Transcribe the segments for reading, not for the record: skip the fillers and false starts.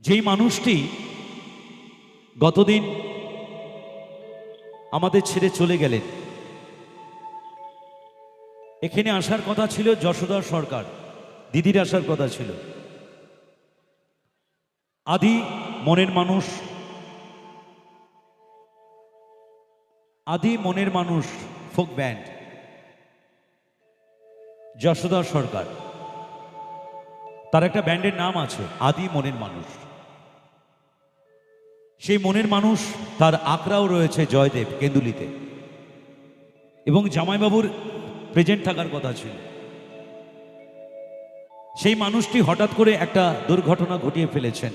যেই মানুষটি গতদিন আমাদের ছেড়ে চলে গেলেন, এখানে আসার কথা ছিল যশোদা সরকার, দিদির আসার কথা ছিল। আদি মনের মানুষ, আদি মনের মানুষ ফোক ব্যান্ড, যশোদা সরকার, তার একটা ব্যান্ডের নাম আছে আদি মনের মানুষ। সেই মনের মানুষ তার আকড়াও রয়েছে জয়দেব কেন্দুলিতে, এবং জামাইবাবুর প্রেজেন্ট থাকার কথা ছিল। সেই মানুষটি হঠাৎ করে একটা দুর্ঘটনা ঘটিয়ে ফেলেছেন।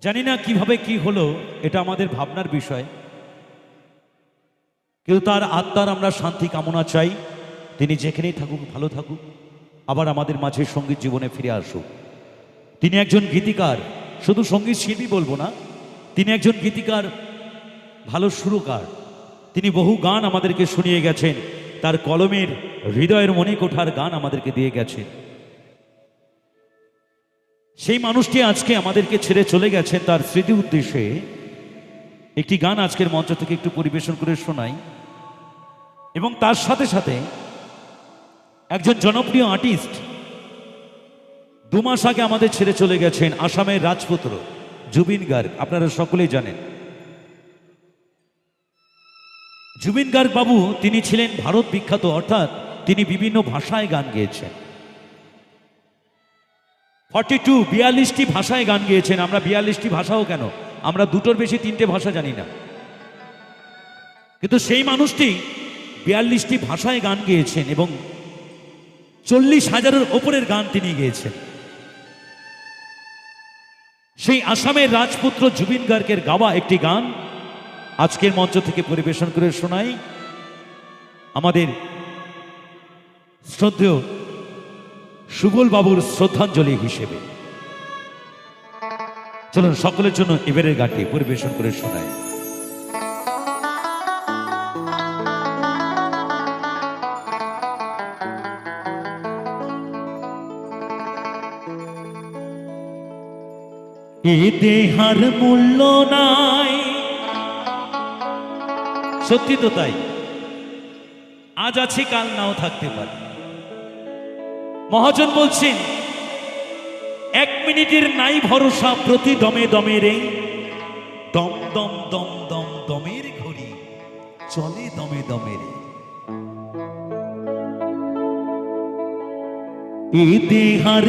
জানি না কিভাবে কি হলো, এটা আমাদের ভাবনার বিষয়, কিন্তু তার আত্মার আমরা শান্তি কামনা চাই। তিনি যেখানেই থাকুক ভালো থাকুক, আবার আমাদের মাঝে সঙ্গীত জীবনে ফিরে আসুক। তিনি একজন গীতিকার, শুধু সঙ্গীত শিল্পী বলবো না, তিনি একজন গীতিকার, ভালো সুরকার। তিনি বহু গান আমাদেরকে শুনিয়ে গেছেন, তার কলমের হৃদয়ের মনে কোঠার গান আমাদেরকে দিয়ে গেছেন। সেই মানুষটি আজকে আমাদেরকে ছেড়ে চলে গেছেন। তার স্মৃতি উদ্দেশ্যে একটি গান আজকের মঞ্চ থেকে একটু পরিবেশন করে শোনাই। এবং তার সাথে সাথে একজন জনপ্রিয় আর্টিস্ট 2 মাস আগে আমাদের ছেড়ে চলে গেছেন, আসামের রাজপুত্র জুবিন গার্গ। আপনারা সকলেই জানেন জুবিন গার্গ বাবু, তিনি ছিলেন ভারত বিখ্যাত, অর্থাৎ তিনি বিভিন্ন ভাষায় গান গেয়েছেন। 42টি ভাষায় গান গেয়েছেন। আমরা 42টি ভাষাও কেন, আমরা 2টোর বেশি 3টে ভাষা জানি না, কিন্তু সেই মানুষটি 42টি ভাষায় গান গেয়েছেন এবং 40,000-এর ওপরের গান তিনি গেয়েছেন। সেই আসামের রাজপুত্র জুবিন গার্গের গাওয়া একটি গান আজকের মঞ্চ থেকে পরিবেশন করে শোনাই আমাদের শ্রদ্ধেয় সুবল বাবুর শ্রদ্ধাঞ্জলি হিসেবে। চলুন সকলের জন্য এবারের গানটি পরিবেশন করে শোনাই। এ দেহার মূল্য নাই, সত্যি তো তাই, আজ আছে কাল নাও থাকতে পারে। মহাজন বলছেন 1 মিনিটের নাই ভরসা, প্রতি দমে দমে রে, দম দম দম দম দমের ঘড়ি চলে দমে দমে রে। এ দেহার